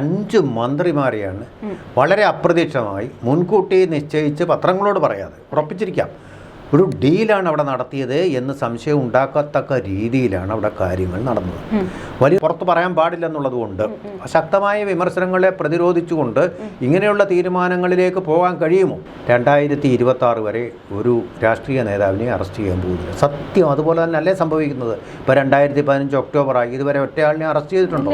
5 മന്ത്രിമാരെയാണ് വളരെ അപ്രതീക്ഷിതമായി മുൻകൂട്ടി നിശ്ചയിച്ച് പത്രങ്ങളോട് പറയാതെ ഉറപ്പിച്ചിരിക്കാം ഒരു ഡീലാണ് അവിടെ നടത്തിയത് എന്ന് സംശയം ഉണ്ടാക്കത്തക്ക രീതിയിലാണ് അവിടെ കാര്യങ്ങൾ നടന്നത്. വലിയ പുറത്ത് പറയാൻ പാടില്ലെന്നുള്ളതുകൊണ്ട് ശക്തമായ വിമർശനങ്ങളെ പ്രതിരോധിച്ചുകൊണ്ട് ഇങ്ങനെയുള്ള തീരുമാനങ്ങളിലേക്ക് പോകാൻ കഴിയുമോ? 2026 വരെ ഒരു രാഷ്ട്രീയ നേതാവിനെ അറസ്റ്റ് ചെയ്യാൻ പോകുന്നില്ല. സത്യം അതുപോലെ തന്നെ അല്ലേ സംഭവിക്കുന്നത്? ഇപ്പോൾ 2015 ഒക്ടോബറായി, ഇതുവരെ ഒറ്റയാളിനെ അറസ്റ്റ് ചെയ്തിട്ടുണ്ടോ?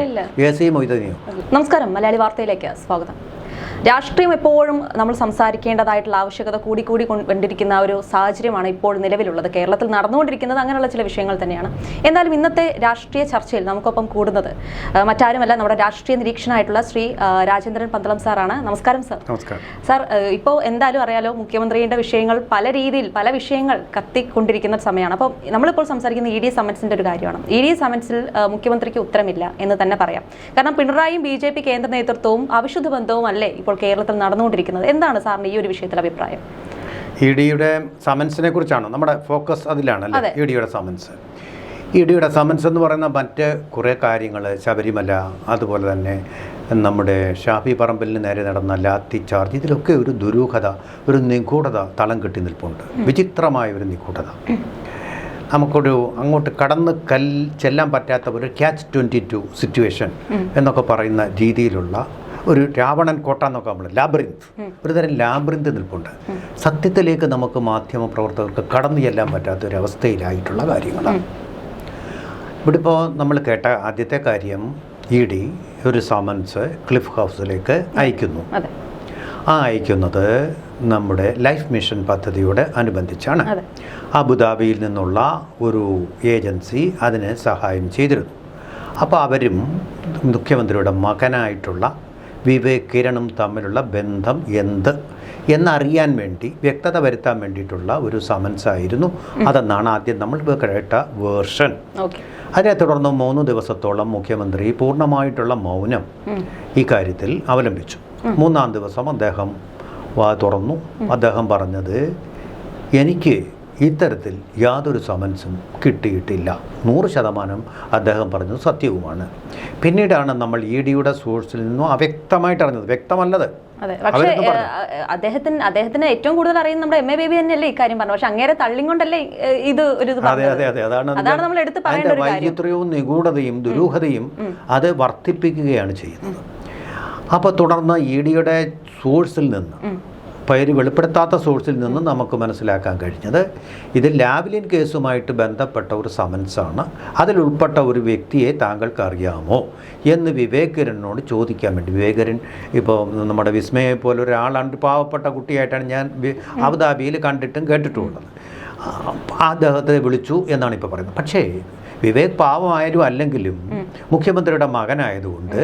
AC മൊയ്തീനെയോ? നമസ്കാരം, മലയാളി വാർത്തയിലേക്ക് സ്വാഗതം. രാഷ്ട്രീയം എപ്പോഴും നമ്മൾ സംസാരിക്കേണ്ടതായിട്ടുള്ള ആവശ്യകത കൂടി കൊണ്ടിരിക്കുന്ന ഒരു സാഹചര്യമാണ് ഇപ്പോൾ നിലവിലുള്ളത്. കേരളത്തിൽ നടന്നുകൊണ്ടിരിക്കുന്നത് അങ്ങനെയുള്ള ചില വിഷയങ്ങൾ തന്നെയാണ്. എന്നാലും ഇന്നത്തെ രാഷ്ട്രീയ ചർച്ചയിൽ നമുക്കൊപ്പം കൂടുന്നത് മറ്റാരുമല്ല, നമ്മുടെ രാഷ്ട്രീയ നിരീക്ഷണമായിട്ടുള്ള ശ്രീ രാജേന്ദ്രൻ പന്തളം സാറാണ്. നമസ്കാരം സാർ. നമസ്കാരം സാർ. ഇപ്പോൾ എന്തായാലും അറിയാലോ, മുഖ്യമന്ത്രിയുടെ വിഷയങ്ങൾ പല രീതിയിൽ പല വിഷയങ്ങൾ കത്തിക്കൊണ്ടിരിക്കുന്ന സമയമാണ്. അപ്പോൾ നമ്മളിപ്പോൾ സംസാരിക്കുന്ന ED സമൻസിന്റെ ഒരു കാര്യമാണ്. ED സമൻസിൽ മുഖ്യമന്ത്രിക്ക് ഉത്തരമില്ല എന്ന് തന്നെ പറയാം. കാരണം പിണറായിയും BJP കേന്ദ്ര നേതൃത്വവും അവിശുദ്ധ ബന്ധവും അല്ലേ ഇപ്പോൾ കേരളത്തിൽ നടന്നുകൊണ്ടിരിക്കുന്നത്. എന്താണ് സാറിന് ഈ ഒരു വിഷയത്തിൽ അഭിപ്രായം? EDയുടെ സമൻസിനെ കുറിച്ചാണ് നമ്മുടെ ഫോക്കസ്, അതിലാണല്ലേ EDയുടെ സമൻസ് എന്ന് പറയുന്ന മറ്റ് കുറേ കാര്യങ്ങൾ, ശബരിമല, അതുപോലെ തന്നെ നമ്മുടെ ഷാഫി പറമ്പലിന് നേരെ നടന്ന ലാത്തി ചാർജ്, ഇതിലൊക്കെ ഒരു ദുരൂഹത, ഒരു നിഗൂഢത തളം കെട്ടി നിൽപ്പുണ്ട്. വിചിത്രമായ ഒരു നിഗൂഢത. നമുക്കൊരു അങ്ങോട്ട് കടന്ന് ചെല്ലാൻ പറ്റാത്ത ഒരു ക്യാച്ച് 22 സിറ്റുവേഷൻ എന്നൊക്കെ പറയുന്ന രീതിയിലുള്ള ഒരു രാവണൻ കോട്ട എന്നൊക്കെ നമ്മൾ ലാബ്രിന്ത്, ഒരു തരം ലാബ്രിന്ത് നിൽപ്പുണ്ട്. സത്യത്തിലേക്ക് നമുക്ക് മാധ്യമപ്രവർത്തകർക്ക് കടന്നു ചെല്ലാൻ പറ്റാത്ത ഒരു അവസ്ഥയിലായിട്ടുള്ള കാര്യങ്ങളാണ്. ഇവിടെ ഇപ്പോൾ നമ്മൾ കേട്ട ആദ്യത്തെ കാര്യം, ED ഒരു സമൻസ് ക്ലിഫ് ഹൗസിലേക്ക് അയക്കുന്നു. അയക്കുന്നത് നമ്മുടെ ലൈഫ് മിഷൻ പദ്ധതിയോട് അനുബന്ധിച്ചാണ്. അബുദാബിയിൽ നിന്നുള്ള ഒരു ഏജൻസി അതിന് സഹായം ചെയ്തിരുന്നു. അപ്പോൾ അവരും മുഖ്യമന്ത്രിയുടെ മകനായിട്ടുള്ള വിവേക് കിരണും തമ്മിലുള്ള ബന്ധം എന്നറിയാൻ വേണ്ടി വ്യക്തത വരുത്താൻ വേണ്ടിയിട്ടുള്ള ഒരു സമൻസ് ആയിരുന്നു അതെന്നാണ് ആദ്യം നമ്മൾ കേട്ട വേർഷൻ. അതിനെ തുടർന്ന് 3 ദിവസത്തോളം മുഖ്യമന്ത്രി പൂർണ്ണമായിട്ടുള്ള മൗനം ഈ കാര്യത്തിൽ അവലംബിച്ചു. 3-ാം ദിവസം അദ്ദേഹം തുറന്നു. അദ്ദേഹം പറഞ്ഞത്, എനിക്ക് ഇത്തരത്തിൽ യാതൊരു സമൻസും കിട്ടിയിട്ടില്ല. 100% അദ്ദേഹം പറഞ്ഞത് സത്യവുമാണ്. പിന്നീടാണ് നമ്മൾ EDയുടെ സോഴ്സിൽ നിന്നും അവ്യക്തമായിട്ട് അറിഞ്ഞത്. വ്യക്തമല്ലത്. അദ്ദേഹത്തിന് ഏറ്റവും കൂടുതൽ അറിയുന്ന നമ്മുടെ MA ബേബി തന്നെയല്ലേ ഇക്കാര്യം പറഞ്ഞു. പക്ഷെ അങ്ങേരെ തള്ളിക്കൊണ്ടല്ലേ ഇത് ഒരു അതാണ് നമ്മൾ എടുത്ത് പറയേണ്ട ഒരു കാര്യം. വൈചിത്ര്യവും നിഗൂഢതയും ദുരൂഹതയും അത് വർദ്ധിപ്പിക്കുകയാണ് ചെയ്യുന്നത്. അപ്പോൾ തുടർന്ന് EDയുടെ സോഴ്സിൽ നിന്ന്, പേര് വെളിപ്പെടുത്താത്ത സോഴ്സിൽ നിന്ന് നമുക്ക് മനസ്സിലാക്കാൻ കഴിഞ്ഞത് ഇത് ലാവ്ലിൻ കേസുമായിട്ട് ബന്ധപ്പെട്ട ഒരു സമൻസാണ്. അതിലുൾപ്പെട്ട ഒരു വ്യക്തിയെ താങ്കൾക്ക് അറിയാമോ എന്ന് വിവേക് കിരണിനോട് ചോദിക്കാൻ വേണ്ടി. വിവേക് കിരൺ ഇപ്പോൾ നമ്മുടെ വിസ്മയെ പോലെ ഒരാളാണ്, പാവപ്പെട്ട കുട്ടിയായിട്ടാണ് ഞാൻ അബുദാബിയിൽ കണ്ടിട്ടും കേട്ടിട്ടുമുള്ളത്. അദ്ദേഹത്തെ വിളിച്ചു എന്നാണ് ഇപ്പോൾ പറയുന്നത്. പക്ഷേ വിവേക് പാവമായാലും അല്ലെങ്കിലും മുഖ്യമന്ത്രിയുടെ മകനായതുകൊണ്ട്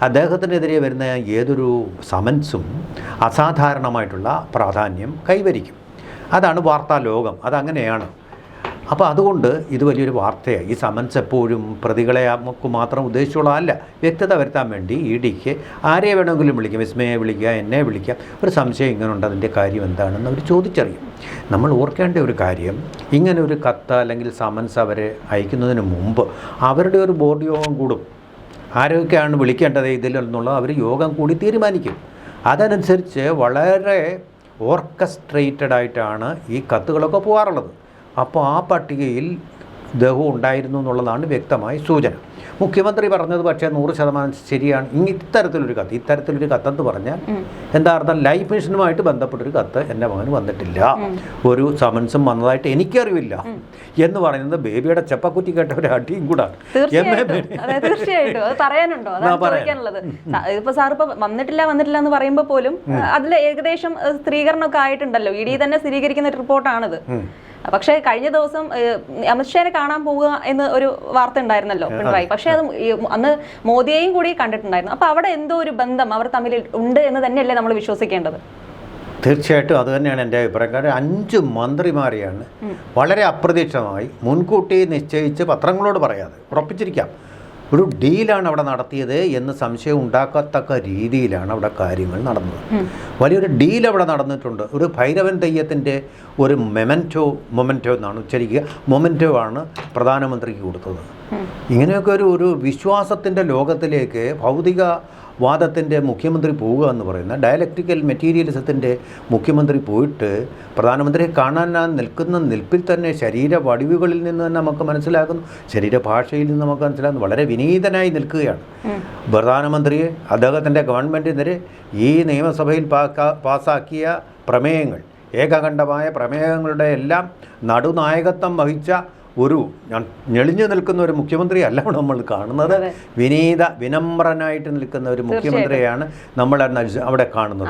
അദ്ദേഹത്തിനെതിരെ വരുന്ന ഏതൊരു സമൻസും അസാധാരണമായിട്ടുള്ള പ്രാധാന്യം കൈവരിക്കും. അതാണ് വാർത്താ ലോകം, അതങ്ങനെയാണ്. അപ്പോൾ അതുകൊണ്ട് ഇത് വലിയൊരു വാർത്തയായി. ഈ സമൻസ് എപ്പോഴും പ്രതികളെ നമുക്ക് മാത്രം ഉദ്ദേശിച്ചുള്ളതല്ല, വ്യക്തത വരുത്താൻ വേണ്ടി EDക്ക് ആരെ വേണമെങ്കിലും വിളിക്കാം. വിസ്മയെ വിളിക്കുക, എന്നെ വിളിക്കാം. ഒരു സംശയം ഇങ്ങനെയുണ്ട്, അതിൻ്റെ കാര്യം എന്താണെന്ന് അവർ ചോദിച്ചറിയും. നമ്മൾ ഓർക്കേണ്ട ഒരു കാര്യം, ഇങ്ങനെ ഒരു കത്ത് അല്ലെങ്കിൽ സമൻസ് അവരെ അയക്കുന്നതിന് മുമ്പ് അവരുടെ ഒരു ബോർഡ് യോഗം കൂടും. ആരൊക്കെയാണ് വിളിക്കേണ്ടത് ഇതിലെന്നുള്ളത് അവർ യോഗം കൂടി തീരുമാനിക്കും. അതനുസരിച്ച് വളരെ ഓർക്കസ്ട്രേറ്റഡ് ആയിട്ടാണ് ഈ കത്തുകളൊക്കെ പോകാറുള്ളത്. അപ്പോൾ ആ പട്ടികയിൽ ഇദ്ദേഹം ഉണ്ടായിരുന്നു എന്നുള്ളതാണ് വ്യക്തമായ സൂചന. മുഖ്യമന്ത്രി പറഞ്ഞത് പക്ഷേ 100% ശരിയാണ്. ഇത്തരത്തിലൊരു കത്തെന്ന് പറഞ്ഞാൽ എന്താ അർത്ഥം? ലൈഫ് മിഷനുമായിട്ട് ബന്ധപ്പെട്ടൊരു കത്ത് എൻ്റെ മകന് വന്നിട്ടില്ല, ഒരു സമൻസും വന്നതായിട്ട് എനിക്കറിവില്ല എന്ന് പറയുന്നത് ബേബിയുടെ ചെപ്പക്കുറ്റി കേട്ട ഒരു അടിയും കൂടാണ്. തീർച്ചയായിട്ടും അത് പറയാനുണ്ടോ? ഇപ്പൊ സാർ ഇപ്പൊ വന്നിട്ടില്ല എന്ന് പറയുമ്പോൾ പോലും അതിൽ ഏകദേശം സ്ഥിരീകരണമൊക്കെ ആയിട്ടുണ്ടല്ലോ. ED തന്നെ സ്ഥിരീകരിക്കുന്ന ഒരു റിപ്പോർട്ടാണിത്. പക്ഷേ കഴിഞ്ഞ ദിവസം അമിത്ഷാനെ കാണാൻ പോവുക എന്ന് ഒരു വാർത്ത ഉണ്ടായിരുന്നല്ലോ പിണറായി. പക്ഷെ അത് അന്ന് മോദിയെയും കൂടി കണ്ടിട്ടുണ്ടായിരുന്നു. അപ്പൊ അവിടെ എന്തോ ഒരു ബന്ധം അവർ തമ്മിൽ ഉണ്ട് എന്ന് തന്നെയല്ലേ നമ്മൾ വിശ്വസിക്കേണ്ടത്? തീർച്ചയായിട്ടും അത് തന്നെയാണ് എൻ്റെ അഭിപ്രായം. കാരണം 5 മന്ത്രിമാരെയാണ് വളരെ അപ്രതീക്ഷിതമായി മുൻകൂട്ടി നിശ്ചയിച്ച് പത്രങ്ങളോട് പറയാതെ ഉറപ്പിച്ചിരിക്കാം ഒരു ഡീലാണ് അവിടെ നടത്തിയത് എന്ന് സംശയം ഉണ്ടാക്കത്തക്ക രീതിയിലാണ് അവിടെ കാര്യങ്ങൾ നടന്നത്. വലിയൊരു ഡീൽ അവിടെ നടന്നിട്ടുണ്ട്. ഒരു ഭൈരവൻ തെയ്യത്തിൻ്റെ ഒരു മൊമെൻറ്റോ എന്നാണ് ഉച്ചരിക്കുക, മൊമെൻറ്റോ ആണ് പ്രധാനമന്ത്രിക്ക് കൊടുത്തത്. ഇങ്ങനെയൊക്കെ ഒരു വിശ്വാസത്തിൻ്റെ ലോകത്തിലേക്ക്, ഭൗതിക വാദത്തിൻ്റെ മുഖ്യമന്ത്രി പോവുക എന്ന് പറയുന്ന ഡയലക്റ്റിക്കൽ മെറ്റീരിയലിസത്തിൻ്റെ മുഖ്യമന്ത്രി പോയിട്ട് പ്രധാനമന്ത്രിയെ കാണാൻ നിൽക്കുന്ന നിൽപ്പിൽ തന്നെ ശരീര വടിവുകളിൽ നിന്ന് തന്നെ നമുക്ക് മനസ്സിലാക്കുന്നു, ശരീരഭാഷയിൽ നിന്ന് നമുക്ക് മനസ്സിലാക്കുന്നു, വളരെ വിനീതനായി നിൽക്കുകയാണ്. പ്രധാനമന്ത്രിയെ അദ്ദേഹത്തിൻ്റെ ഗവൺമെൻറ്റിനെതിരെ ഈ നിയമസഭയിൽ പാസാക്കിയ പ്രമേയങ്ങൾ, ഏകകണ്ഠമായ പ്രമേയങ്ങളുടെ എല്ലാം നടുനായകത്വം വഹിച്ച ഒരു ഞെളിഞ്ഞു നിൽക്കുന്ന ഒരു മുഖ്യമന്ത്രി അല്ല നമ്മൾ കാണുന്നത്. വിനമ്രനായിട്ട് നിൽക്കുന്ന ഒരു മുഖ്യമന്ത്രിയാണ് നമ്മൾ അവിടെ കാണുന്നത്.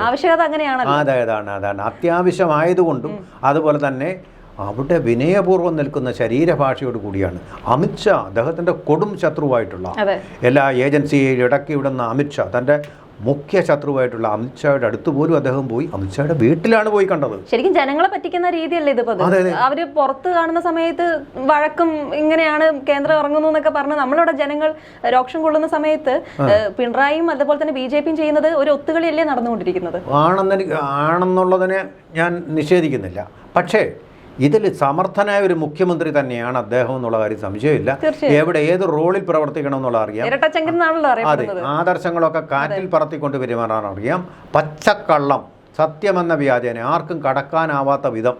അതാണ് അത്യാവശ്യമായതുകൊണ്ടും അതുപോലെ തന്നെ അവിടെ വിനയപൂർവ്വം നിൽക്കുന്ന ശരീരഭാഷയോട് കൂടിയാണ്. അമിത്ഷാ അദ്ദേഹത്തിൻ്റെ കൊടും ശത്രുവായിട്ടുള്ള എല്ലാ ഏജൻസിയെയും ഇടയ്ക്ക് വിടുന്ന അമിത്ഷാ, തൻ്റെ മുഖ്യ ശത്രുവായിട്ടുള്ള അമിത്ഷായുടെ അടുത്ത് പോലും അദ്ദേഹം പോയി അമിത്ഷായുടെ വീട്ടിലാണ് പോയി കണ്ടത്. ശരിക്കും ജനങ്ങളെ പറ്റിക്കുന്ന രീതിയല്ലേ ഇത്? അവര് പുറത്ത് കാണുന്ന സമയത്ത് വഴക്കും ഇങ്ങനെയാണ് കേന്ദ്രം ഇറങ്ങുന്നു എന്നൊക്കെ പറഞ്ഞ് നമ്മളിവിടെ ജനങ്ങൾ രോക്ഷം കൊള്ളുന്ന സമയത്ത് പിണറായിയും അതുപോലെ തന്നെ BJP ചെയ്യുന്നത് ഒരു ഒത്തുകളിയല്ലേ നടന്നുകൊണ്ടിരിക്കുന്നത്? ആണെന്നുള്ളതിനെ ഞാൻ നിഷേധിക്കുന്നില്ല. പക്ഷേ ഇതിൽ സമർത്ഥനായ ഒരു മുഖ്യമന്ത്രി തന്നെയാണ് അദ്ദേഹം എന്നുള്ള കാര്യം സംശയമില്ല. എവിടെ ഏത് റോളിൽ പ്രവർത്തിക്കണം എന്നുള്ള അറിയാം. അതെ, ആദർശങ്ങളൊക്കെ കാറ്റിൽ പറത്തിക്കൊണ്ട് പെരുമാറാൻ അറിയാം. പച്ചക്കള്ളം സത്യമെന്ന വ്യാജേന ആർക്കും കടക്കാനാവാത്ത വിധം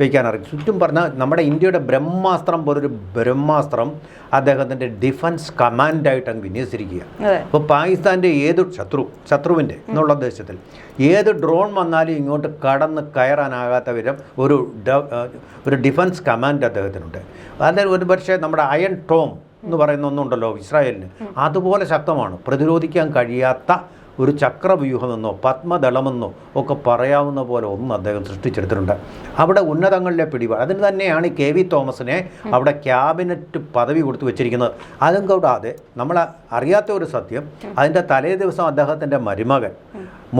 വയ്ക്കാനറിയാം. ചുറ്റും പറഞ്ഞാൽ നമ്മുടെ ഇന്ത്യയുടെ ബ്രഹ്മാസ്ത്രം പോലൊരു ബ്രഹ്മാസ്ത്രം അദ്ദേഹത്തിൻ്റെ ഡിഫൻസ് കമാൻഡായിട്ട് അങ്ങ് വിന്യസിച്ചിരിക്കുക. അപ്പോൾ പാകിസ്ഥാൻ്റെ ഏത് ശത്രുവിൻ്റെ എന്നുള്ള ഉദ്ദേശത്തിൽ ഏത് ഡ്രോൺ വന്നാലും ഇങ്ങോട്ട് കടന്ന് കയറാനാകാത്ത വിധം ഒരു ഡിഫൻസ് കമാൻഡ് അദ്ദേഹത്തിനുണ്ട്. അതിൽ ഒരു പക്ഷേ നമ്മുടെ അയൺ ടോം എന്ന് പറയുന്ന ഒന്നുണ്ടല്ലോ ഇസ്രായേലിന്, അതുപോലെ ശക്തമാണ്. പ്രതിരോധിക്കാൻ കഴിയാത്ത ഒരു ചക്രവ്യൂഹമെന്നോ പത്മദളമെന്നോ ഒക്കെ പറയാവുന്ന പോലെ ഒന്നും അദ്ദേഹം സൃഷ്ടിച്ചെടുത്തിട്ടുണ്ട്. അവിടെ ഉന്നതങ്ങളിലെ പിടിപാട് അതിന് തന്നെയാണ് ഈ KV തോമസിനെ അവിടെ ക്യാബിനറ്റ് പദവി കൊടുത്തു വെച്ചിരിക്കുന്നത്. അതും കൂടാതെ നമ്മൾ അറിയാത്ത ഒരു സത്യം, അതിൻ്റെ തലേ ദിവസം അദ്ദേഹത്തിൻ്റെ മരുമകൻ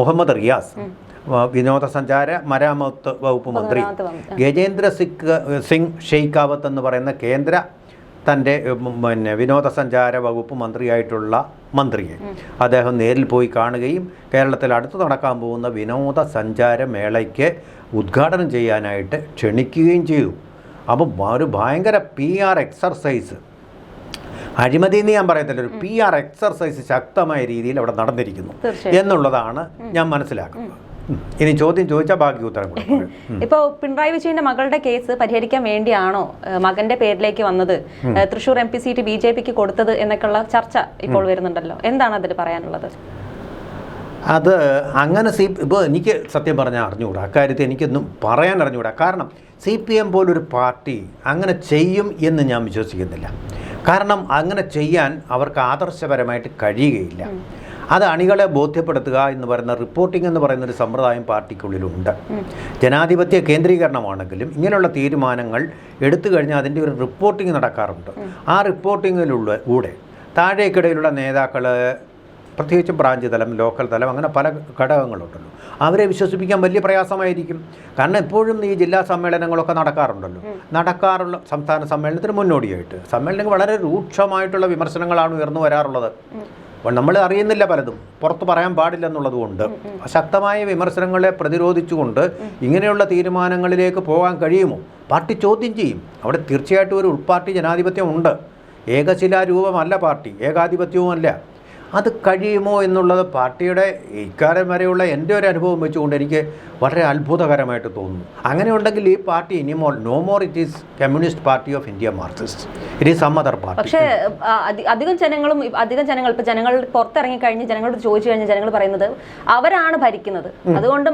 മുഹമ്മദ് റിയാസ്, വിനോദസഞ്ചാര മരാമത്ത് വകുപ്പ് മന്ത്രി, ഗജേന്ദ്ര സിംഗ് ഷെയ്ഖാവത്ത് എന്ന് പറയുന്ന കേന്ദ്ര തൻ്റെ വിനോദസഞ്ചാര വകുപ്പ് മന്ത്രിയായിട്ടുള്ള മന്ത്രിയെ അദ്ദേഹം നേരിൽ പോയി കാണുകയും കേരളത്തിൽ അടുത്ത് നടക്കാൻ പോകുന്ന വിനോദസഞ്ചാര മേളയ്ക്ക് ഉദ്ഘാടനം ചെയ്യാനായിട്ട് ക്ഷണിക്കുകയും ചെയ്തു. അപ്പം ഒരു ഭയങ്കര PR എക്സർസൈസ്, അഴിമതി എന്ന് ഞാൻ പറയത്തില്ല, ഒരു PR എക്സർസൈസ് ശക്തമായ രീതിയിൽ അവിടെ നടന്നിരിക്കുന്നു എന്നുള്ളതാണ് ഞാൻ മനസ്സിലാക്കുന്നത്. ഇനി ചോദ്യം ചോദിച്ചാൽ ബാക്കി ഉത്തരം കൊടുക്കും. ഇപ്പോൾ പിണറായി വിജയന്റെ മകളുടെ കേസ് പരിഹരിക്കാൻ വേണ്ടിയാണോ മകന്റെ പേരിലേക്ക് വന്നത്, തൃശ്ശൂർ MP സീറ്റ് BJPക്ക് കൊടുത്തത് എന്നൊക്കെയുള്ള ചർച്ച ഇപ്പോൾ വരുന്നുണ്ടല്ലോ, എന്താണ് അതിൽ പറയാനുള്ളത്? അത് അങ്ങനെ ഇപ്പോൾ എനിക്ക് സത്യം പറഞ്ഞാൽ അറിഞ്ഞുകൂടാ, അക്കാര്യത്തിൽ എനിക്കൊന്നും പറയാൻ അറിഞ്ഞുകൂടാ. കാരണം CPM പോലൊരു പാർട്ടി അങ്ങനെ ചെയ്യും എന്ന് ഞാൻ വിശ്വസിക്കുന്നില്ല. കാരണം അങ്ങനെ ചെയ്യാൻ അവർക്ക് ആദർശപരമായിട്ട് കഴിയുകയില്ല. അത് അണികളെ ബോധ്യപ്പെടുത്തുക എന്ന് പറയുന്ന റിപ്പോർട്ടിംഗ് എന്ന് പറയുന്നൊരു സമ്പ്രദായം പാർട്ടിക്കുള്ളിലുണ്ട്. ജനാധിപത്യ കേന്ദ്രീകരണമാണെങ്കിലും ഇങ്ങനെയുള്ള തീരുമാനങ്ങൾ എടുത്തു കഴിഞ്ഞാൽ അതിൻ്റെ ഒരു റിപ്പോർട്ടിംഗ് നടക്കാറുണ്ട്. ആ റിപ്പോർട്ടിങ്ങിലൂടെ താഴേക്കിടയിലുള്ള നേതാക്കൾ, പ്രത്യേകിച്ച് ബ്രാഞ്ച് തലം, ലോക്കൽ തലം, അങ്ങനെ പല ഘടകങ്ങളുണ്ടല്ലോ, അവരെ വിശ്വസിപ്പിക്കാൻ വലിയ പ്രയാസമായിരിക്കും. കാരണം എപ്പോഴും ഈ ജില്ലാ സമ്മേളനങ്ങളൊക്കെ നടക്കാറുള്ള സംസ്ഥാന സമ്മേളനത്തിന് മുന്നോടിയായിട്ട് സമ്മേളനങ്ങൾ വളരെ രൂക്ഷമായിട്ടുള്ള വിമർശനങ്ങളാണ് ഉയർന്നു വരാറുള്ളത്. നമ്മൾ അറിയുന്നില്ല, പലതും പുറത്ത് പറയാൻ പാടില്ലെന്നുള്ളത് കൊണ്ട് ശക്തമായ വിമർശനങ്ങളെ പ്രതിരോധിച്ചുകൊണ്ട് ഇങ്ങനെയുള്ള തീരുമാനങ്ങളിലേക്ക് പോകാൻ കഴിയുമോ? പാർട്ടി ചോദ്യം ചെയ്യും. അവിടെ തീർച്ചയായിട്ടും ഒരു ഉൾപാർട്ടി ജനാധിപത്യം ഉണ്ട്. ഏകശിലാരൂപമല്ല പാർട്ടി, ഏകാധിപത്യവുമല്ല. അത് കഴിയുമോ എന്നുള്ളത് പാർട്ടിയുടെ ഇക്കാലം വരെയുള്ള എൻ്റെ ഒരു അനുഭവം വെച്ചുകൊണ്ട് എനിക്ക് വളരെ അത്ഭുതകരമായിട്ട് തോന്നുന്നു. അങ്ങനെ ഉണ്ടെങ്കിൽ ഈ party no more it is Communist Party of India Marxist, it is some other party. പക്ഷേ അധികം ജനങ്ങൾ ഇപ്പോൾ ജനങ്ങൾ പുറത്തിറങ്ങി കഴിഞ്ഞ് ജനങ്ങളോട് ചോദിച്ചു കഴിഞ്ഞാൽ ജനങ്ങൾ പറയുന്നത് അവരാണ് ഭരിക്കുന്നത്, അതുകൊണ്ട്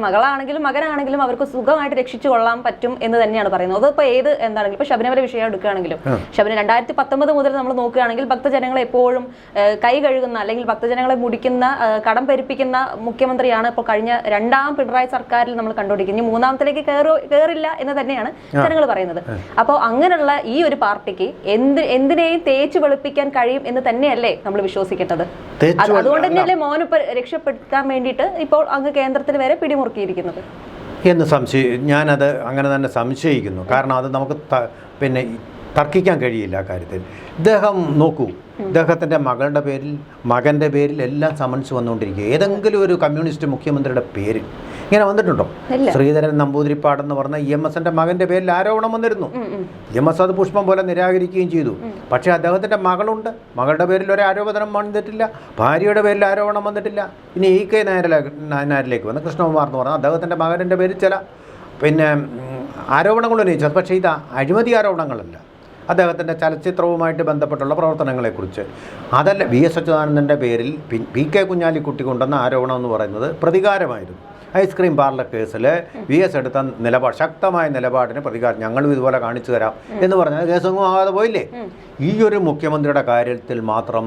മകളാണെങ്കിലും മകനാണെങ്കിലും അവർക്ക് സുഖമായിട്ട് രക്ഷിച്ചു കൊള്ളാൻ പറ്റും എന്ന് തന്നെയാണ് പറയുന്നത്. അതിപ്പോൾ എന്താണെങ്കിലും ഇപ്പോൾ ശബരിമല വിഷയം എടുക്കുകയാണെങ്കിലും, 2019 മുതൽ നമ്മൾ നോക്കുകയാണെങ്കിൽ ഭക്തജനങ്ങളെ എപ്പോഴും കൈ കഴുകുന്ന അല്ലെങ്കിൽ ഭക്തജനങ്ങളെ മുടിക്കുന്ന, കടം പെരുപ്പിക്കുന്ന മുഖ്യമന്ത്രിയാണ് ഇപ്പോൾ കഴിഞ്ഞ രണ്ടാം പിണറായി സർക്കാരിൽ നമ്മൾ കണ്ടുപിടിക്കുന്നത്. മൂന്നാമത്തിലേക്ക് കയറില്ല എന്ന് തന്നെയാണ് ജനങ്ങൾ പറയുന്നത്. അപ്പോൾ അങ്ങനെയുള്ള ഈ ഒരു പാർട്ടിക്ക് എന്തിനേയും തേച്ച് വെളുപ്പിക്കാൻ കഴിയും എന്ന് തന്നെയല്ലേ നമ്മൾ വിശ്വസിക്കേണ്ടത്? അതുകൊണ്ട് തന്നെയല്ലേ മോനെ രക്ഷപ്പെടുത്താൻ വേണ്ടിയിട്ട് ഇപ്പോൾ അങ്ങ് കേന്ദ്രത്തിൽ വരെ പിടിമുറുക്കിയിരിക്കുന്നത് എന്ന് ഞാനത് അങ്ങനെ തന്നെ സംശയിക്കുന്നു. കാരണം അത് നമുക്ക് തർക്കിക്കാൻ കഴിയില്ല ആ കാര്യത്തിൽ. ഇദ്ദേഹം നോക്കൂ, ഇദ്ദേഹത്തിൻ്റെ മകൻ്റെ പേരിൽ എല്ലാം സമൻസ് വന്നുകൊണ്ടിരിക്കുക. ഏതെങ്കിലും ഒരു കമ്മ്യൂണിസ്റ്റ് മുഖ്യമന്ത്രിയുടെ പേരിൽ ഇങ്ങനെ വന്നിട്ടുണ്ടോ? ശ്രീധരൻ നമ്പൂതിരിപ്പാടെന്ന് പറഞ്ഞ EMSന്റെ മകൻ്റെ പേരിൽ ആരോപണം വന്നിരുന്നു. EMS അത് പുഷ്പം പോലെ നിരാകരിക്കുകയും ചെയ്തു. പക്ഷേ അദ്ദേഹത്തിൻ്റെ മകളുണ്ട്, മകളുടെ പേരിൽ ഒരു ആരോപണം വന്നിട്ടില്ല, ഭാര്യയുടെ പേരിൽ ആരോപണം വന്നിട്ടില്ല. ഇനി EK നായരിലേക്ക് വന്ന് കൃഷ്ണകുമാർ എന്ന് പറഞ്ഞാൽ അദ്ദേഹത്തിൻ്റെ മകൻ്റെ പേരിൽ ചില ആരോപണങ്ങൾ ഉന്നയിച്ചത്. പക്ഷേ ഇത് അഴിമതി ആരോപണങ്ങളല്ല, അദ്ദേഹത്തിൻ്റെ ചലച്ചിത്രവുമായിട്ട് ബന്ധപ്പെട്ടുള്ള പ്രവർത്തനങ്ങളെക്കുറിച്ച്. അതല്ല, VS അച്യുതാനന്ദൻ്റെ പേരിൽ PK കുഞ്ഞാലിക്കുട്ടി കൊണ്ടുവന്ന ആരോപണം എന്ന് പറയുന്നത് പ്രതികാരമായിരുന്നു. ഐസ്ക്രീം പാർലർ കേസിൽ VS എടുത്ത നിലപാട്, ശക്തമായ നിലപാടിന് പ്രതികാരം, ഞങ്ങളും ഇതുപോലെ കാണിച്ചു തരാം എന്ന് പറഞ്ഞാൽ കേസൊന്നും ആകാതെ പോയില്ലേ? ഈ ഒരു മുഖ്യമന്ത്രിയുടെ കാര്യത്തിൽ മാത്രം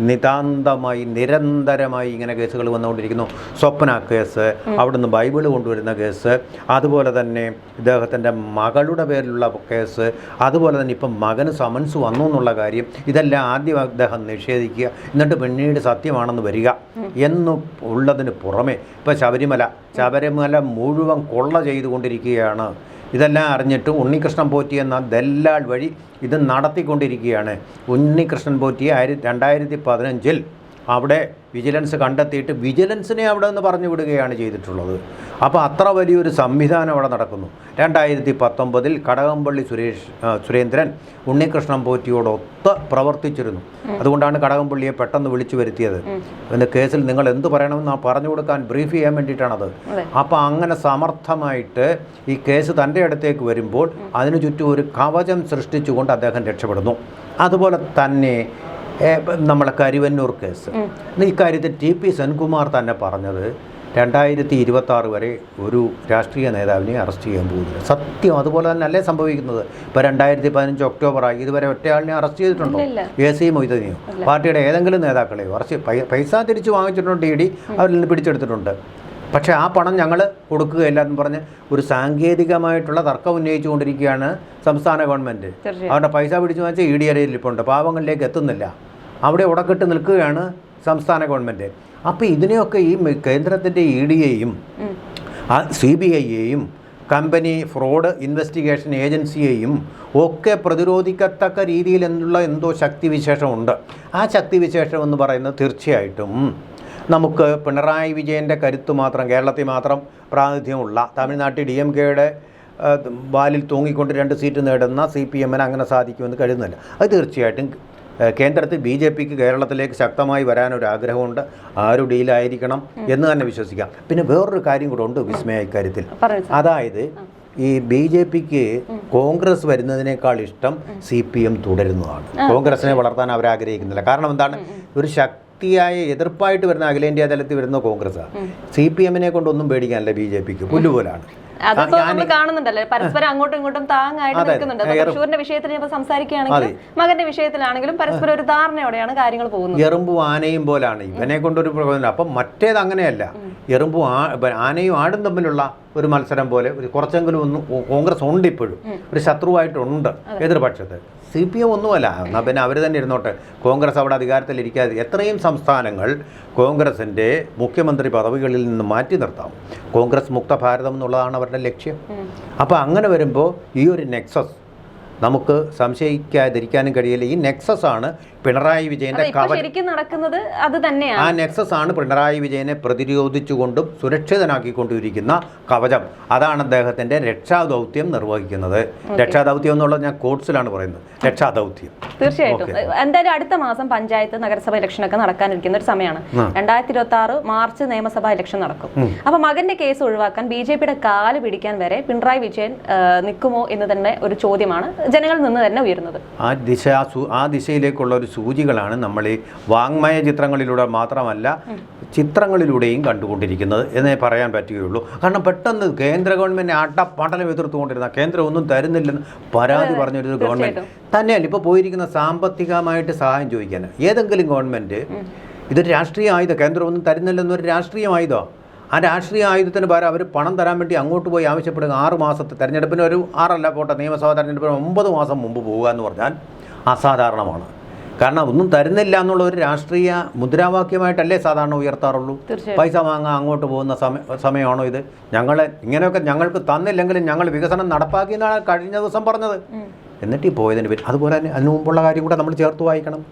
നിതാന്തമായി നിരന്തരമായി ഇങ്ങനെ കേസുകൾ വന്നുകൊണ്ടിരിക്കുന്നു. സ്വപ്ന കേസ്, അവിടുന്ന് ബൈബിള് കൊണ്ടുവരുന്ന കേസ്, അതുപോലെ തന്നെ ഇദ്ദേഹത്തിൻ്റെ മകളുടെ പേരിലുള്ള കേസ്, അതുപോലെ തന്നെ ഇപ്പം മകന് സമൻസ് വന്നു എന്നുള്ള കാര്യം, ഇതെല്ലാം ആദ്യം അദ്ദേഹം നിഷേധിക്കുക, എന്നിട്ട് പിന്നീട് സത്യമാണെന്ന് വരിക എന്ന് ഉള്ളതിന് പുറമെ ഇപ്പോൾ ശബരിമല മുഴുവൻ കൊള്ള ചെയ്തുകൊണ്ടിരിക്കുകയാണ്. ഇതെല്ലാം അറിഞ്ഞിട്ട് ഉണ്ണികൃഷ്ണൻ പോറ്റി എന്ന ദല്ലാൾ വഴി ഇത് നടത്തിക്കൊണ്ടിരിക്കുകയാണ്. ഉണ്ണികൃഷ്ണൻ പോറ്റിയെ 2015 അവിടെ വിജിലൻസ് കണ്ടെത്തിയിട്ട് വിജിലൻസിനെ അവിടെ നിന്ന് പറഞ്ഞു വിടുകയാണ് ചെയ്തിട്ടുള്ളത്. അപ്പോൾ അത്ര വലിയൊരു സംവിധാനം അവിടെ നടക്കുന്നു. 2019 കടകംപള്ളി സുരേന്ദ്രൻ ഉണ്ണികൃഷ്ണൻ പോറ്റിയോടൊത്ത് പ്രവർത്തിച്ചിരുന്നു. അതുകൊണ്ടാണ് കടകംപള്ളിയെ പെട്ടെന്ന് വിളിച്ചു വരുത്തിയത്. പിന്നെ കേസിൽ നിങ്ങൾ എന്ത് പറയണമെന്ന് പറഞ്ഞു കൊടുക്കാൻ ബ്രീഫ് ചെയ്യാൻ വേണ്ടിയിട്ടാണത്. അപ്പോൾ അങ്ങനെ സമർത്ഥമായിട്ട് ഈ കേസ് തൻ്റെ അടുത്തേക്ക് വരുമ്പോൾ അതിനു ചുറ്റും ഒരു കവചം സൃഷ്ടിച്ചുകൊണ്ട് അദ്ദേഹം രക്ഷപ്പെടുന്നു. അതുപോലെ തന്നെ നമ്മളെ കരുവന്നൂർ കേസ്, ഇക്കാര്യത്തിൽ TP സെൻകുമാർ തന്നെ പറഞ്ഞത് 2026 വരെ ഒരു രാഷ്ട്രീയ നേതാവിനെ അറസ്റ്റ് ചെയ്യാൻ പോകുന്നില്ല. സത്യം അതുപോലെ തന്നെ അല്ലേ സംഭവിക്കുന്നത്? ഇപ്പോൾ 2015 ഒക്ടോബറായി, ഇതുവരെ ഒറ്റയാളിനെ അറസ്റ്റ് ചെയ്തിട്ടുണ്ടോ? AC മൊയ്തീനെയോ പാർട്ടിയുടെ ഏതെങ്കിലും നേതാക്കളെയോ അറസ്റ്റ്? പൈസ തിരിച്ചു വാങ്ങിച്ചിട്ടുണ്ട്, ED അവരിൽ നിന്ന് പിടിച്ചെടുത്തിട്ടുണ്ട്. പക്ഷേ ആ പണം ഞങ്ങൾ കൊടുക്കുകയില്ല എന്ന് പറഞ്ഞ് ഒരു സാങ്കേതികമായിട്ടുള്ള തർക്കം ഉന്നയിച്ചു കൊണ്ടിരിക്കുകയാണ് സംസ്ഥാന ഗവൺമെൻറ്. അവരുടെ പൈസ പിടിച്ചു വാങ്ങിച്ചാൽ ED ഇരിപ്പുണ്ട്, പാവങ്ങളിലേക്ക് എത്തുന്നില്ല, അവിടെ ഉടക്കിട്ട് നിൽക്കുകയാണ് സംസ്ഥാന ഗവൺമെൻറ്. അപ്പോൾ ഇതിനെയൊക്കെ ഈ കേന്ദ്രത്തിൻ്റെ EDയെയും CBIയെയും കമ്പനി ഫ്രോഡ് ഇൻവെസ്റ്റിഗേഷൻ ഏജൻസിയെയും ഒക്കെ പ്രതിരോധിക്കത്തക്ക രീതിയിലുള്ള എന്തോ ശക്തിവിശേഷമുണ്ട്. ആ ശക്തിവിശേഷം എന്ന് പറയുന്നത് തീർച്ചയായിട്ടും നമുക്ക് പിണറായി വിജയൻ്റെ കരുത്ത് മാത്രം, കേരളത്തിൽ മാത്രം പ്രാതിനിധ്യമുള്ള, തമിഴ്നാട്ടിൽ DMKയുടെ വാലിൽ തൂങ്ങിക്കൊണ്ട് 2 സീറ്റ് നേടുന്ന CPMന് അങ്ങനെ സാധിക്കുമെന്ന് കരുതുന്നില്ല. അത് തീർച്ചയായിട്ടും കേന്ദ്രത്തിൽ BJPക്ക് കേരളത്തിലേക്ക് ശക്തമായി വരാനൊരാഗ്രഹമുണ്ട്. ആരും ഡീലായിരിക്കണം എന്ന് തന്നെ വിശ്വസിക്കാം. പിന്നെ വേറൊരു കാര്യം കൂടെ ഉണ്ട് വിസ്മയ ഇക്കാര്യത്തിൽ. അതായത് ഈ BJPക്ക് കോൺഗ്രസ് വരുന്നതിനേക്കാൾ ഇഷ്ടം CPM തുടരുന്നതാണ്. കോൺഗ്രസിനെ വളർത്താൻ അവരാഗ്രഹിക്കുന്നില്ല. കാരണം എന്താണ്? ഒരു ശക്തിയായ എതിർപ്പായിട്ട് വരുന്ന അഖിലേന്ത്യാ തലത്തിൽ വരുന്ന കോൺഗ്രസ്സാണ്. CPMനെ കൊണ്ടൊന്നും പേടിക്കാനല്ല BJPക്ക്, പുല്ലുപോലാണ്. അതിപ്പോ നമ്മൾ കാണുന്നുണ്ടല്ലോ, പരസ്പരം അങ്ങോട്ടും ഇങ്ങോട്ടും താങ്ങായിട്ട് നിൽക്കുന്നുണ്ട്. തൃശ്ശൂരിന്റെ വിഷയത്തിൽ ഇപ്പൊ സംസാരിക്കുകയാണെങ്കിലും മകന്റെ വിഷയത്തിലാണെങ്കിലും പരസ്പരം ഒരു ധാരണയോടെയാണ് കാര്യങ്ങൾ പോകുന്നത്. എറുമ്പും ആനയും പോലാണ് ഇവനെ കൊണ്ടൊരു പ്രകടനം. അപ്പം മറ്റേത് അങ്ങനെയല്ല. എറുമ്പും ആനയും ആടും തമ്മിലുള്ള ഒരു മത്സരം പോലെ കുറച്ചെങ്കിലും ഒന്നും കോൺഗ്രസ് ഉണ്ട്, ഇപ്പോഴും ഒരു ശത്രുവായിട്ടുണ്ട് എതിർപക്ഷത്ത്. CPM ഒന്നുമല്ല. എന്നാൽ പിന്നെ അവർ തന്നെ ഇരുന്നോട്ടെ, കോൺഗ്രസ് അവിടെ അധികാരത്തിലിരിക്കാതെ എത്രയും സംസ്ഥാനങ്ങൾ കോൺഗ്രസിൻ്റെ മുഖ്യമന്ത്രി പദവികളിൽ നിന്ന് മാറ്റി നിർത്താം. കോൺഗ്രസ് മുക്ത ഭാരതം എന്നുള്ളതാണ് അവരുടെ ലക്ഷ്യം. അപ്പോൾ അങ്ങനെ വരുമ്പോൾ ഈ ഒരു നെക്സസ് നമുക്ക് സംശയിക്കാതിരിക്കാനും കഴിയില്ല. ഈ നെക്സസ് ആണ് പിണറായി വിജയന്റെ ശരിക്കും നടക്കുന്നത്. അത് തന്നെയാണ് ആ നെക്സസ് ആണ് പിണറായി വിജയനെ പ്രതിരോധിച്ചുകൊണ്ടും സുരക്ഷിതനാക്കിക്കൊണ്ടിരിക്കുന്ന കവചം. അതാണ് അദ്ദേഹത്തിന്റെ രക്ഷാദൗത്യം നിർവഹിക്കുന്നത്. രക്ഷാദൗത്യം എന്നുള്ളത് ഞാൻ കോട്സിലാണ് പറയുന്നത്, രക്ഷാദൗത്യം. തീർച്ചയായിട്ടും. എന്തായാലും അടുത്ത മാസം പഞ്ചായത്ത് നഗരസഭ ഇലക്ഷനൊക്കെ നടക്കാനിരിക്കുന്ന ഒരു സമയമാണ്. 2026 മാർച്ച് നിയമസഭാ ഇലക്ഷൻ നടക്കും. അപ്പൊ മകന്റെ കേസ് ഒഴിവാക്കാൻ BJPയുടെ കാല് പിടിക്കാൻ വരെ പിണറായി വിജയൻ നിൽക്കുമോ എന്ന് തന്നെ ഒരു ചോദ്യമാണ് ജനങ്ങളിൽ നിന്ന് തന്നെ ഉയരുന്നത്. ആ ദിശയിലേക്കുള്ള ഒരു സൂചികളാണ് നമ്മൾ ഈ വാങ്മയ ചിത്രങ്ങളിലൂടെ മാത്രമല്ല ചിത്രങ്ങളിലൂടെയും കണ്ടുകൊണ്ടിരിക്കുന്നത് എന്നേ പറയാൻ പറ്റുകയുള്ളൂ. കാരണം പെട്ടെന്ന് കേന്ദ്ര ഗവൺമെൻറ് അട്ടപ്പാട്ടലം എതിർത്തുകൊണ്ടിരുന്ന, കേന്ദ്രം ഒന്നും തരുന്നില്ലെന്ന് പരാതി പറഞ്ഞൊരു ഗവൺമെൻറ് തന്നെയല്ല ഇപ്പോൾ പോയിരിക്കുന്ന സാമ്പത്തികമായിട്ട് സഹായം ചോദിക്കാൻ. ഏതെങ്കിലും ഗവൺമെൻറ് ഇതൊരു രാഷ്ട്രീയ ആയുധം, കേന്ദ്രം ഒന്നും തരുന്നില്ലെന്നൊരു രാഷ്ട്രീയ ആയുധമാണ്. ആ രാഷ്ട്രീയ ആയുധത്തിന് പകരം അവർ പണം തരാൻ വേണ്ടി അങ്ങോട്ട് പോയി ആവശ്യപ്പെടുക. 6 മാസത്തെ തെരഞ്ഞെടുപ്പിന് ഒരു 6 പോട്ടെ, നിയമസഭാ തെരഞ്ഞെടുപ്പിന് 9 മാസം മുമ്പ് പോകുക എന്ന് പറഞ്ഞാൽ അസാധാരണമാണ്. കാരണം ഒന്നും തരുന്നില്ല എന്നുള്ള ഒരു രാഷ്ട്രീയ മുദ്രാവാക്യമായിട്ടല്ലേ സാധാരണ ഉയർത്താറുള്ളൂ. പൈസ വാങ്ങാൻ അങ്ങോട്ട് പോകുന്ന സമയമാണോ ഇത്? ഇങ്ങനെയൊക്കെ ഞങ്ങൾക്ക് തന്നില്ലെങ്കിലും ഞങ്ങൾ വികസനം നടപ്പാക്കിയെന്നാണ് കഴിഞ്ഞ ദിവസം പറഞ്ഞത്. എന്നിട്ട് ഈ പോയതിന് പേര് അതുപോലെ തന്നെ അതിനു മുമ്പുള്ള കാര്യം കൂടെ നമ്മൾ ചേർത്ത് വായിക്കണം.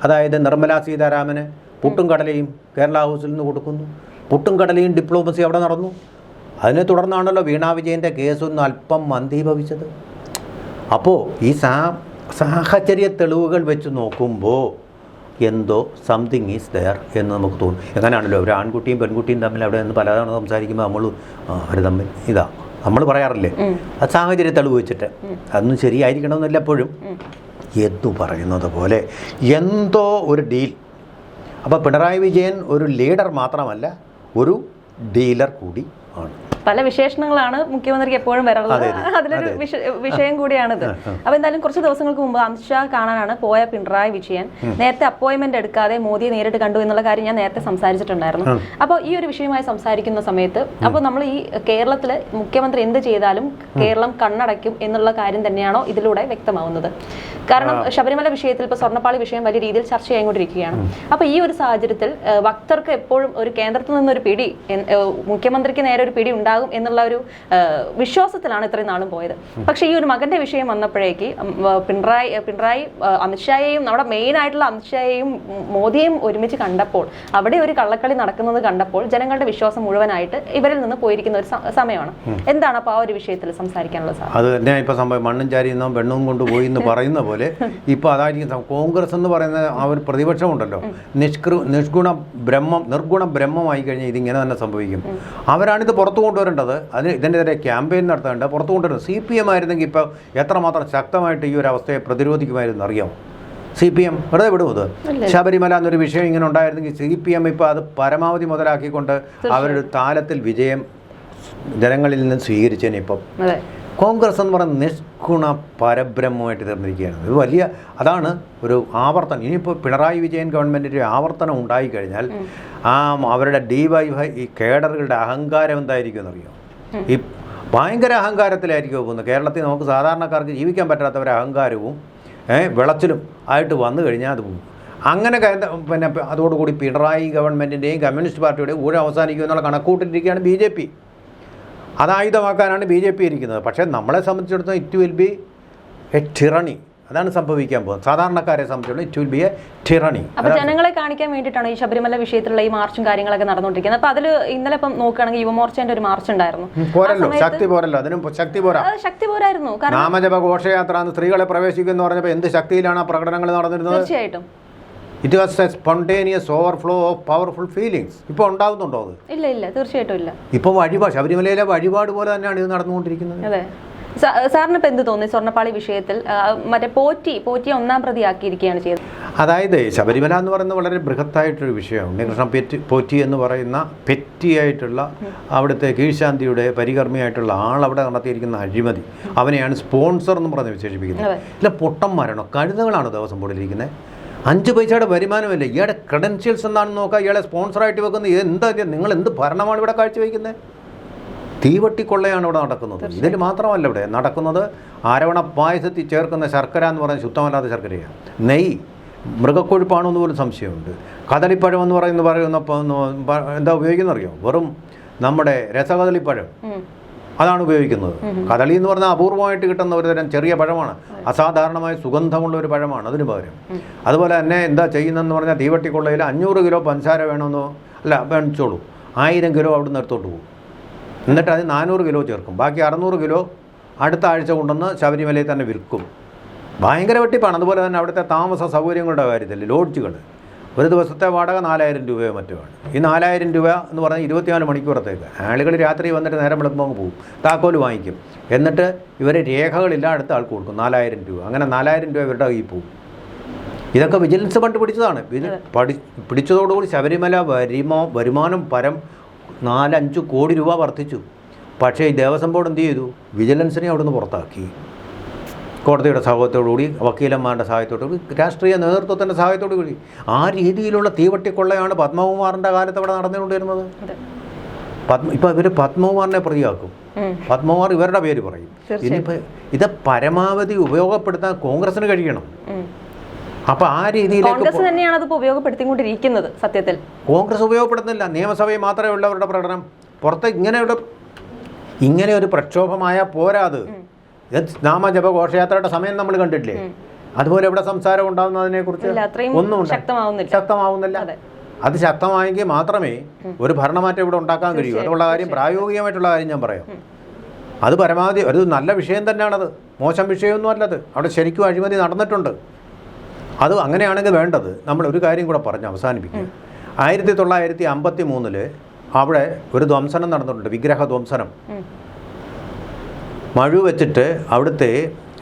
അതായത് നിർമ്മലാ സീതാരാമന് പുട്ടും കടലയും കേരള ഹൗസിൽ നിന്ന് കൊടുക്കുന്നു. പുട്ടും കടലയും ഡിപ്ലോമസി അവിടെ നടന്നു. അതിനെ തുടർന്നാണല്ലോ വീണ വിജയൻ്റെ കേസൊന്ന് അല്പം മന്ദീഭവിച്ചത്. അപ്പോൾ ഈ സാഹചര്യ തെളിവുകൾ വെച്ച് നോക്കുമ്പോൾ എന്തോ സംതിങ് ഈസ് ദെയർ എന്ന് നമുക്ക് തോന്നും. എങ്ങനെയാണല്ലോ ഒരു ആൺകുട്ടിയും പെൺകുട്ടിയും തമ്മിൽ അവിടെ നിന്ന് പലതവണ സംസാരിക്കുമ്പോൾ അവർ തമ്മിൽ നമ്മൾ പറയാറില്ലേ, അത് സാഹചര്യ തെളിവ് വെച്ചിട്ട് അതൊന്നും ശരിയായിരിക്കണമെന്നില്ല എപ്പോഴും. എന്നു പറയുന്നത് പോലെ എന്തോ ഒരു ഡീൽ. അപ്പോൾ പിണറായി വിജയൻ ഒരു ലീഡർ മാത്രമല്ല, ഒരു ഡീലർ കൂടി ആണ്. പല വിശേഷണങ്ങളാണ് മുഖ്യമന്ത്രിക്ക് എപ്പോഴും വരാറുള്ളത്. അതിലൊരു വിഷയം കൂടിയാണിത്. അപ്പൊ എന്തായാലും കുറച്ച് ദിവസങ്ങൾക്ക് മുമ്പ് അമിത്ഷാ കാണാനാണ് പോയ പിണറായി വിജയൻ നേരത്തെ അപ്പോയിന്റ്മെന്റ് എടുക്കാതെ മോദിയെ നേരിട്ട് കണ്ടു എന്നുള്ള കാര്യം ഞാൻ നേരത്തെ സംസാരിച്ചിട്ടുണ്ടായിരുന്നു. അപ്പോൾ ഈ ഒരു വിഷയമായി സംസാരിക്കുന്ന സമയത്ത് അപ്പോൾ നമ്മൾ ഈ കേരളത്തില് മുഖ്യമന്ത്രി എന്ത് ചെയ്താലും കേരളം കണ്ണടയ്ക്കും എന്നുള്ള കാര്യം തന്നെയാണോ ഇതിലൂടെ വ്യക്തമാവുന്നത്? കാരണം ശബരിമല വിഷയത്തിൽ ഇപ്പോൾ സ്വർണ്ണപ്പാളി വിഷയം വലിയ രീതിയിൽ ചർച്ച ചെയ്തുകൊണ്ടിരിക്കുകയാണ്. അപ്പോൾ ഈ ഒരു സാഹചര്യത്തിൽ ഭക്തർക്ക് എപ്പോഴും ഒരു കേന്ദ്രത്തിൽ നിന്നൊരു പിടി, മുഖ്യമന്ത്രിക്ക് നേരെ ഒരു പിടി ഉണ്ടാകും എന്നുള്ള ഒരു വിശ്വാസത്തിലാണ് ഇത്രയും നാളും പോയത്. പക്ഷേ ഈ ഒരു മകന്റെ വിഷയം വന്നപ്പോഴേക്ക് പിണറായി അമിത്ഷായെയും നമ്മുടെ മെയിൻ ആയിട്ടുള്ള അമിത്ഷായെയും മോദിയെയും ഒരുമിച്ച് കണ്ടപ്പോൾ, അവിടെ ഒരു കള്ളക്കളി നടക്കുന്നത് കണ്ടപ്പോൾ ജനങ്ങളുടെ വിശ്വാസം മുഴുവനായിട്ട് ഇവരിൽ നിന്ന് പോയിരിക്കുന്ന ഒരു സമയമാണ്. എന്താണ് അപ്പോൾ ആ ഒരു വിഷയത്തിൽ സംസാരിക്കാനുള്ള സാധ്യത? അത് തന്നെ ഇപ്പൊ സംഭവം. മണ്ണും ചാരി നിന്നോ പെണ്ണും കൊണ്ടുപോയി എന്ന് പറയുന്ന പോലെ ഇപ്പൊ അതായിരിക്കും കോൺഗ്രസ് എന്ന് പറയുന്ന ആ ഒരു പ്രതിപക്ഷമുണ്ടല്ലോ, നിർഗുണ ബ്രഹ്മമായി കഴിഞ്ഞാൽ ഇതിങ്ങനെ തന്നെ സംഭവിക്കും. അവരാണിത് പുറത്തു കൊണ്ടുവരേണ്ടത്. അതിന് ഇതിനെതിരെ ക്യാമ്പയിൻ നടത്തേണ്ടത്, പുറത്തു കൊണ്ടുവരുന്നത്. CPM ആയിരുന്നെങ്കിൽ ഇപ്പോൾ എത്രമാത്രം ശക്തമായിട്ട് ഈ ഒരു അവസ്ഥയെ പ്രതിരോധിക്കുമായിരുന്നു അറിയാമോ? CPM വെറുതെ വിടുന്നത്. ശബരിമല എന്നൊരു വിഷയം ഇങ്ങനെ ഉണ്ടായിരുന്നെങ്കിൽ CPM ഇപ്പോൾ അത് പരമാവധി മുതലാക്കിക്കൊണ്ട് അവരുടെ താലത്തിൽ വിജയം ജനങ്ങളിൽ നിന്ന് സ്വീകരിച്ചേനെ. ഇപ്പം കോൺഗ്രസ് എന്ന് പറയുന്നത് നിഷ്ഗുണ പരബ്രഹ്മമായിട്ട് തീർന്നിരിക്കുകയാണ്. ഇത് വലിയ അതാണ് ഒരു ആവർത്തനം. ഇനിയിപ്പോൾ പിണറായി വിജയൻ ഗവൺമെൻറ്റിൻ്റെ ആവർത്തനം ഉണ്ടായിക്കഴിഞ്ഞാൽ അവരുടെ DYFI ഈ കേഡറുകളുടെ അഹങ്കാരം എന്തായിരിക്കും എന്നറിയാം. ഈ ഭയങ്കര അഹങ്കാരത്തിലായിരിക്കും പോകുന്നത്. കേരളത്തിൽ നമുക്ക് സാധാരണക്കാർക്ക് ജീവിക്കാൻ പറ്റാത്തവരെ അഹങ്കാരവും വിളച്ചിലും ആയിട്ട് വന്നു കഴിഞ്ഞാൽ അത് പോകും. അങ്ങനെ പിന്നെ അതോടുകൂടി പിണറായി ഗവൺമെൻറ്റിൻ്റെയും കമ്മ്യൂണിസ്റ്റ് പാർട്ടിയുടെയും ഊഴം അവസാനിക്കും എന്നുള്ള കണക്കൂട്ടിരിക്കുകയാണ് BJP. അത് ആയുധമാക്കാനാണ് BJP ഇരിക്കുന്നത്. പക്ഷേ നമ്മളെ സംബന്ധിച്ചിടത്തോളം it will be A tyranny. അതാണ് സംഭവിക്കാൻ പോകുന്നത്. സാധാരണക്കാരെ സംബന്ധിച്ചിടത്തോളം it will be A tyranny. അപ്പോൾ ജനങ്ങളെ കാണിക്കാൻ വേണ്ടിയിട്ടാണ് ഈ ശബരിമല വിഷയത്തിലുള്ള ഈ മാർച്ചും കാര്യങ്ങളൊക്കെ നടന്നുകൊണ്ടിരിക്കുന്നത്. അപ്പോൾ അതിൽ ഇന്നലെ ഇപ്പം നോക്കുകയാണെങ്കിൽ യുവമോർച്ചേൻ്റെ ഒരു മാർച്ച് ഉണ്ടായിരുന്നു. പോരല്ലോ, ശക്തി പോരല്ലോ, അതിനും ശക്തി പോരാ. ശക്തി പോരായിരുന്നു. നാമജപ ഘോഷയാത്ര സ്ത്രീകളെ പ്രവേശിക്കുമെന്ന് പറഞ്ഞപ്പോൾ എന്ത് ശക്തിയിലാണ് ആ പ്രകടനങ്ങൾ നടന്നിരുന്നത്? തീർച്ചയായിട്ടും it was A spontaneous overflow of powerful feelings. ഇപ്പോൾ ഉണ്ടാകുന്നുണ്ടോ അത്? ഇല്ല, തീർച്ചയായിട്ടും ഇല്ല. ഇപ്പോൾ ശബരിമലയിലെ വഴിപാട് പോലെ തന്നെയാണ് ഇത് നടന്നുകൊണ്ടിരിക്കുന്നത്. അതെ. സാറിന് ഇപ്പം എന്ത് തോന്നി സ്വർണ്ണപ്പാളി വിഷയത്തിൽ? മറ്റേ പോറ്റി ഒന്നാം പ്രതിയാക്കിയിരിക്കുകയാണ് ചെയ്തത്. അതായത് ശബരിമല എന്ന് പറയുന്നത് വളരെ ബൃഹത്തായിട്ടൊരു വിഷയമാണ്. ഉണ്ണികൃഷ്ണൻ പോറ്റി എന്ന് പറയുന്ന പെറ്റിയായിട്ടുള്ള അവിടുത്തെ കീഴ്ശാന്തിയുടെ പരികർമ്മിയായിട്ടുള്ള അവിടെ നടത്തിയിരിക്കുന്ന അഴിമതി, അവനെയാണ് സ്പോൺസർ എന്ന് പറഞ്ഞ് വിശേഷിപ്പിക്കുന്നത്. ഇല്ല, പൊട്ടന്മാരാണോ, കഴുതകളാണോ ദിവസം പോലിരിക്കുന്നത്? 5 പൈസയുടെ വരുമാനമല്ലേ ഇയാളുടെ ക്രെഡൻഷ്യൽസ് എന്താണെന്ന് നോക്കുക. ഇയാളെ സ്പോൺസറായിട്ട് വെക്കുന്നത് എന്താ? നിങ്ങൾ എന്ത് ഭരണമാണ് ഇവിടെ കാഴ്ചവെക്കുന്നത്? തീവട്ടിക്കൊള്ളയാണ് ഇവിടെ നടക്കുന്നത്. ഇതിൽ മാത്രമല്ല ഇവിടെ നടക്കുന്നത് ആരവണ പായസത്തിൽ ചേർക്കുന്ന ശർക്കര എന്ന് പറയുന്നത് ശുദ്ധമല്ലാത്ത ശർക്കരയാണ്. നെയ്യ്, മൃഗക്കൊഴുപ്പാണെന്ന് പോലും സംശയമുണ്ട്. കദളിപ്പഴം എന്ന് പറയുന്ന എന്താ ഉപയോഗിക്കുന്നറിയോ? വെറും നമ്മുടെ രസകദളിപ്പഴം അതാണ് ഉപയോഗിക്കുന്നത്. കദളി എന്ന് പറഞ്ഞാൽ അപൂർവമായിട്ട് കിട്ടുന്ന ഒരു തരം ചെറിയ പഴമാണ്, അസാധാരണമായ സുഗന്ധമുള്ള ഒരു പഴമാണ്. അതിന് പകരം അതുപോലെ തന്നെ എന്താ ചെയ്യുന്നതെന്ന് പറഞ്ഞാൽ തീവട്ടിക്കൊള്ളയിൽ 500 കിലോ പഞ്ചസാര വേണമെന്നോ മേടിച്ചോളൂ, 1000 കിലോ അവിടെ നിന്ന് എടുത്തോട്ട് പോകും. എന്നിട്ട് അത് 400 കിലോ ചേർക്കും. ബാക്കി 600 കിലോ അടുത്ത ആഴ്ച കൊണ്ടുവന്ന് ശബരിമലയിൽ തന്നെ വിൽക്കും. ഭയങ്കര വെട്ടിപ്പാണ്. അതുപോലെ തന്നെ അവിടുത്തെ താമസ സൗകര്യങ്ങളുടെ കാര്യത്തിൽ ലോഡ്ജുകൾ, ഒരു ദിവസത്തെ വാടക 4000 രൂപയോ മറ്റുമാണ്. ഈ 4000 രൂപ എന്ന് പറഞ്ഞാൽ 24 മണിക്കൂറത്തേക്ക്. ആളുകൾ രാത്രി വന്നിട്ട് നേരം വെളുക്കുമ്പോൾ പോകും, താക്കോല് വാങ്ങിക്കും. എന്നിട്ട് ഇവർ രേഖകളില്ല അടുത്ത ആൾക്ക് കൊടുക്കും 4000 രൂപ. അങ്ങനെ 4000 രൂപ ഇവരുടെ കയ്യിൽ പോകും. ഇതൊക്കെ വിജിലൻസ് കണ്ടുപിടിച്ചതാണ്. പിടിച്ചതോടുകൂടി ശബരിമല വരുമാനം 4-5 കോടി രൂപ വർദ്ധിച്ചു. പക്ഷേ ഈ ദേവസ്വം ബോർഡ് എന്ത് ചെയ്തു? വിജിലൻസിനെ അവിടെ നിന്ന് പുറത്താക്കി. കോടതിയുടെ സഹായത്തോടുകൂടി, വക്കീലന്മാരുടെ സഹായത്തോടുകൂടി, രാഷ്ട്രീയ നേതൃത്വത്തിൻ്റെ സഹായത്തോടുകൂടി. ആ രീതിയിലുള്ള തീവട്ടിക്കൊള്ളയാണ് പത്മകുമാറിൻ്റെ കാലത്ത് അവിടെ നടന്നുകൊണ്ടിരുന്നത്. ഇപ്പോൾ ഇവർ പത്മകുമാറിനെ പ്രതിയാക്കും. പത്മകുമാർ ഇവരുടെ പേര് പറയും. ഇനിയിപ്പോൾ ഇത് പരമാവധി ഉപയോഗപ്പെടുത്താൻ കോൺഗ്രസിന് കഴിയണം. അപ്പോൾ ആ രീതിയിലേക്ക് തന്നെയാണ് അതിപ്പോൾ ഉപയോഗപ്പെടുത്തിക്കൊണ്ടിരിക്കുന്നത്. സത്യത്തിൽ കോൺഗ്രസ് ഉപയോഗപ്പെടുത്തുന്നില്ല. നിയമസഭയിൽ മാത്രമേ ഉള്ളവരുടെ പ്രകടനം. പുറത്ത് ഇങ്ങനെ ഒരു പ്രക്ഷോഭമായ പോരാത്. നാമജപ ഘോഷയാത്രയുടെ സമയം നമ്മൾ കണ്ടിട്ടില്ലേ? അതുപോലെ ഇവിടെ സംസാരം ഉണ്ടാകുന്നതിനെ കുറിച്ച് ഒന്നും ശക്തമാവുന്നില്ല. അത് ശക്തമായെങ്കിൽ മാത്രമേ ഒരു ഭരണമാറ്റം ഇവിടെ ഉണ്ടാക്കാൻ കഴിയൂ. അതുള്ള കാര്യം പ്രായോഗികമായിട്ടുള്ള കാര്യം ഞാൻ പറയാം. അത് പരമാവധി ഒരു നല്ല വിഷയം തന്നെയാണത്, മോശം വിഷയമൊന്നും അല്ലത്. അവിടെ ശരിക്കും അഴിമതി നടന്നിട്ടുണ്ട്. അത് അങ്ങനെയാണെങ്കിൽ വേണ്ടത്. നമ്മൾ ഒരു കാര്യം കൂടെ പറഞ്ഞ് അവസാനിപ്പിക്കുക. 1953 അവിടെ ഒരു ധ്വംസനം നടന്നിട്ടുണ്ട്, വിഗ്രഹ ധ്വംസനം. മഴ വെച്ചിട്ട് അവിടുത്തെ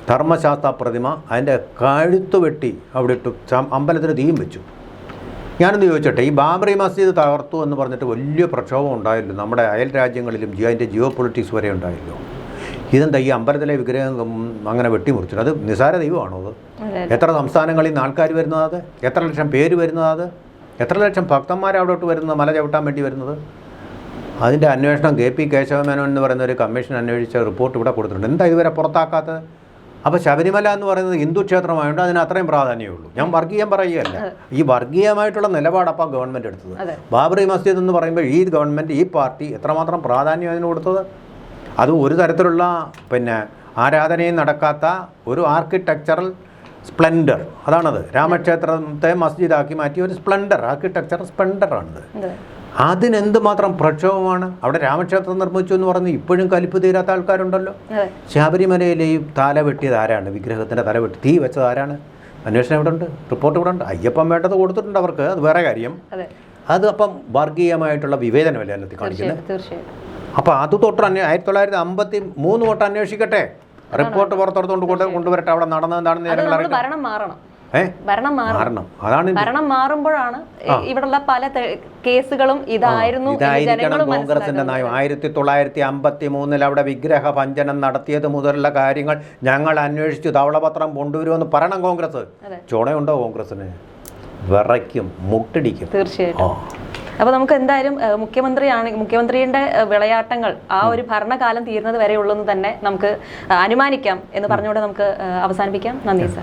ധർമ്മശാസ്ത്ര പ്രതിമ അതിൻ്റെ കഴുത്ത് വെട്ടി അവിടെ ഇട്ടു, അമ്പലത്തിന് തീയും വെച്ചു. ഞാനൊന്ന് ചോദിച്ചോട്ടെ, ഈ ബാബറി മസ്ജിദ് തകർത്തു എന്ന് പറഞ്ഞിട്ട് വലിയ പ്രക്ഷോഭം ഉണ്ടായല്ലോ നമ്മുടെ അയൽ രാജ്യങ്ങളിലും, അതിൻ്റെ ജിയോ പൊളിറ്റിക്സ് വരെ ഉണ്ടായല്ലോ. ഇതെന്താ ഈ അമ്പലത്തിലെ വിഗ്രഹം അങ്ങനെ വെട്ടിമുറിച്ചിട്ട്? അത് നിസാര ദൈവമാണോ അത്? എത്ര സംസ്ഥാനങ്ങളിൽ നിന്ന് ആൾക്കാർ വരുന്നത്, അത് എത്ര ലക്ഷം പേര് വരുന്നത്, അത് എത്ര ലക്ഷം ഭക്തന്മാർ അവിടോട്ട് വരുന്നത്, മല ചവിട്ടാൻ വേണ്ടി വരുന്നത്? അതിൻ്റെ അന്വേഷണം KP കേശവമേനോൻ എന്ന് പറയുന്ന ഒരു കമ്മീഷൻ അന്വേഷിച്ച റിപ്പോർട്ട് ഇവിടെ കൊടുത്തിട്ടുണ്ട്. എന്താ ഇതുവരെ പുറത്താക്കാത്തത്? അപ്പോൾ ശബരിമല എന്ന് പറയുന്നത് ഹിന്ദു ക്ഷേത്രമായതുകൊണ്ട് അതിന് അത്രയും പ്രാധാന്യമേ ഉള്ളൂ. ഞാൻ വർഗീയം പറയുകയല്ല, ഈ വർഗീയമായിട്ടുള്ള നിലപാടപ്പം ഗവൺമെൻറ് എടുത്തത്. ബാബറി മസ്ജിദ് എന്ന് പറയുമ്പോൾ ഈ ഗവൺമെൻറ്, ഈ പാർട്ടി എത്രമാത്രം പ്രാധാന്യം അതിന് കൊടുത്തത്. അത് ഒരു തരത്തിലുള്ള ആരാധനയും നടക്കാത്ത ഒരു ആർക്കിടെക്ചറൽ സ്പ്ലെൻഡർ, അതാണത്. രാമക്ഷേത്രത്തെ മസ്ജിദാക്കി മാറ്റിയ ഒരു സ്പ്ലെൻഡർ, ആർക്കിടെക്ചറൽ സ്പ്ലെൻഡറാണിത്. അതിനെന്തുമാത്രം പ്രക്ഷോഭമാണ്. അവിടെ രാമക്ഷേത്രം നിർമ്മിച്ചു എന്ന് പറഞ്ഞ് ഇപ്പോഴും കലിപ്പ് തീരാത്ത ആൾക്കാരുണ്ടല്ലോ. ശബരിമലയിൽ ഈ തല വെട്ടിയത് ആരാണ്? വിഗ്രഹത്തിൻ്റെ തല വെട്ടി തീ വെച്ചത് ആരാണ്? അന്വേഷണം ഇവിടെ ഉണ്ട്, റിപ്പോർട്ട് ഇവിടെ ഉണ്ട്. അയ്യപ്പൻ വേണ്ടത് കൊടുത്തിട്ടുണ്ട് അവർക്ക്, അത് വേറെ കാര്യം. അത് അപ്പം വർഗീയമായിട്ടുള്ള വിവേചനമല്ലേ അതിനകത്ത് കാണിക്കുന്നത്. അപ്പോൾ അത് തൊട്ട് 1953 തൊട്ട് അന്വേഷിക്കട്ടെ, റിപ്പോർട്ട് പുറത്തെടുത്തുകൊണ്ട് കൊണ്ടുവരട്ടെ. അവിടെ നടന്നതെന്താണെന്ന് ജനങ്ങൾ ഭരണം മാറണം. ഭരണം മാറുമ്പോഴാണ് ഇവിടെയുള്ള പല കേസുകളും ഇതായിരിക്കണം കോൺഗ്രസിന്റെ നയം. 1953 അവിടെ വിഗ്രഹ ഭഞ്ജനം നടത്തിയത് മുതലുള്ള കാര്യങ്ങൾ ഞങ്ങൾ അന്വേഷിച്ചു, ധവളപത്രം കൊണ്ടുവരുമെന്ന് പറയണം കോൺഗ്രസ്. ചുണയുണ്ടോ കോൺഗ്രസിന്? വിറയ്ക്കും, മുട്ടിടിക്കും. തീർച്ചയായിട്ടും. അപ്പോൾ നമുക്ക് എന്തായാലും മുഖ്യമന്ത്രിയുടെ വിളയാട്ടങ്ങൾ ആ ഒരു ഭരണകാലം തീരുന്നത് വരെ ഉള്ളെന്ന് തന്നെ നമുക്ക് അനുമാനിക്കാം എന്ന് പറഞ്ഞുകൊണ്ട് നമുക്ക് അവസാനിപ്പിക്കാം. നന്ദി സർ.